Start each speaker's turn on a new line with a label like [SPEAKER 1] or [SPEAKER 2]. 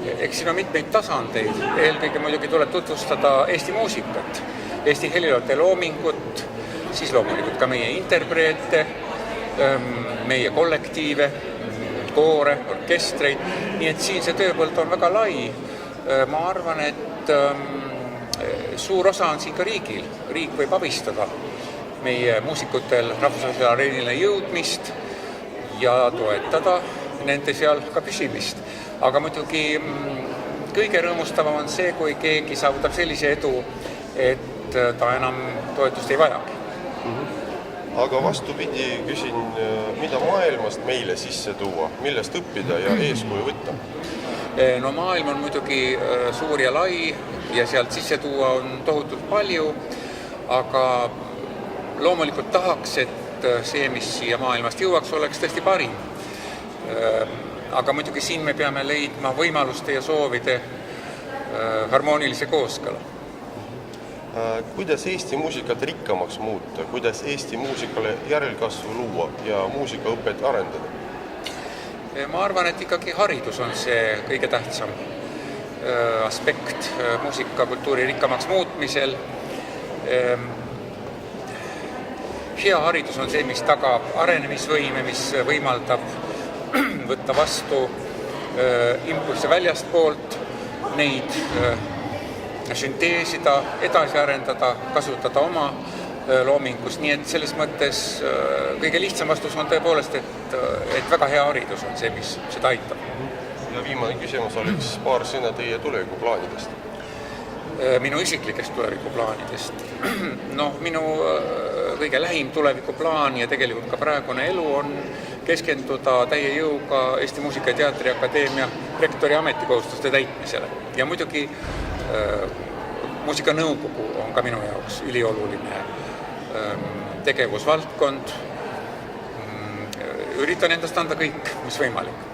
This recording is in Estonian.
[SPEAKER 1] Eks siin on mitmeid tasandeid. Eelkõige muidugi tuleb tutvustada Eesti muusikat, Eesti heliloote loomingut, siis loomulikult ka meie interpreete, meie kollektiive, koore, orkestreid, nii et siin see tööpõld on väga lai. Ma arvan, et suur osa on siin ka riigil. Riik võib abistada meie muusikutel rahvusvahelisele areenile jõudmist ja toetada nende seal ka püsimist. Aga muidugi kõige rõõmustavam on see, kui keegi saavutab sellise edu, et ta enam toetust ei vajagi.
[SPEAKER 2] Aga vastupidi küsin, mida maailmast meile sisse tuua, millest õppida ja eeskuju võtta?
[SPEAKER 1] No maailm on muidugi suur ja lai ja sealt sisse tuua on tohutult palju, aga loomulikult tahaks, et see, mis siia maailmast jõuaks, oleks tõesti parim. Aga muidugi siin me peame leidma võimaluste ja soovide harmoonilise kooskõla.
[SPEAKER 2] Kuidas Eesti muusikat rikkamaks muuta, kuidas Eesti muusikale järelkasvu luua ja muusikaõpet arendada?
[SPEAKER 1] Ma arvan, et ikkagi haridus on see kõige tähtsam aspekt muusikakultuuri rikkamaks muutmisel. Hea haridus on see, mis tagab arenemisvõime, mis võimaldab võtta vastu impulsse väljastpoolt, neid sünteesida, edasi arendada, kasutada oma loomingus. Nii et selles mõttes kõige lihtsam vastus on tõepoolest, et väga hea haridus on see, mis seda aitab.
[SPEAKER 2] Ja viimane küsimus oleks paar sõna teie tulevikuplaanidest.
[SPEAKER 1] Minu isiklikest tulevikuplaanidest. Minu kõige lähim tulevikuplaan ja tegelikult ka praegune elu on keskenduda täie jõuga Eesti Muusika- ja Teatriakadeemia rektori ametikohustuste täitmisele. Ja muidugi muusikanõukogu on ka minu jaoks ülioluline tegevusvaldkond. Üritan endast anda kõik, mis võimalik.